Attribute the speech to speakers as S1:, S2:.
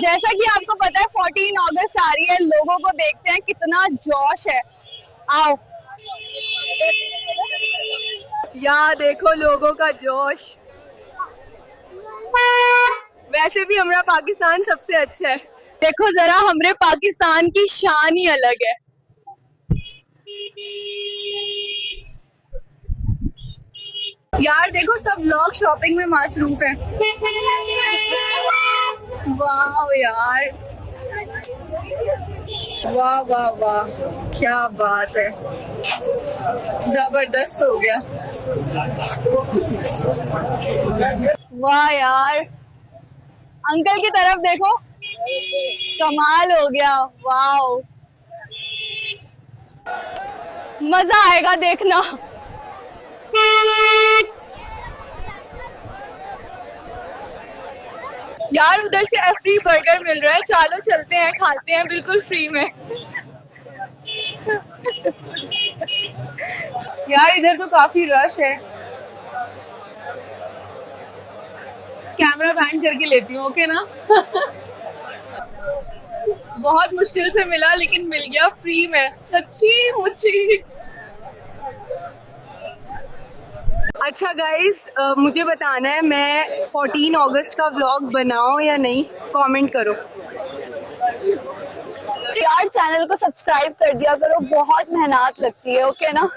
S1: जैसा कि आपको पता है 14 अगस्त आ रही है, लोगों को देखते हैं कितना जोश है। आओ
S2: यहाँ देखो लोगों का जोश। वैसे भी हमारा पाकिस्तान सबसे अच्छा है।
S1: देखो जरा, हमारे पाकिस्तान की शान ही अलग है। यार देखो, सब लोग शॉपिंग में मसरूफ हैं। वाह यार, वाह वाह वाह, क्या बात है, जबरदस्त हो गया। वाह यार, अंकल की तरफ देखो, कमाल हो गया। वाह, मजा आएगा देखना। यार उधर से फ्री बर्गर मिल रहा है, चलो चलते हैं, खाते हैं बिल्कुल फ्री में। यार इधर तो काफी रश है। कैमरा बैंड करके लेती हूँ, ओके ना? बहुत मुश्किल से मिला, लेकिन मिल गया फ्री में, सच्ची मुच्ची।
S2: अच्छा गाइस, मुझे बताना है मैं 14 अगस्त का व्लॉग बनाऊं या नहीं, कमेंट करो।
S1: यार चैनल को सब्सक्राइब कर दिया करो, बहुत मेहनत लगती है, ओके ना?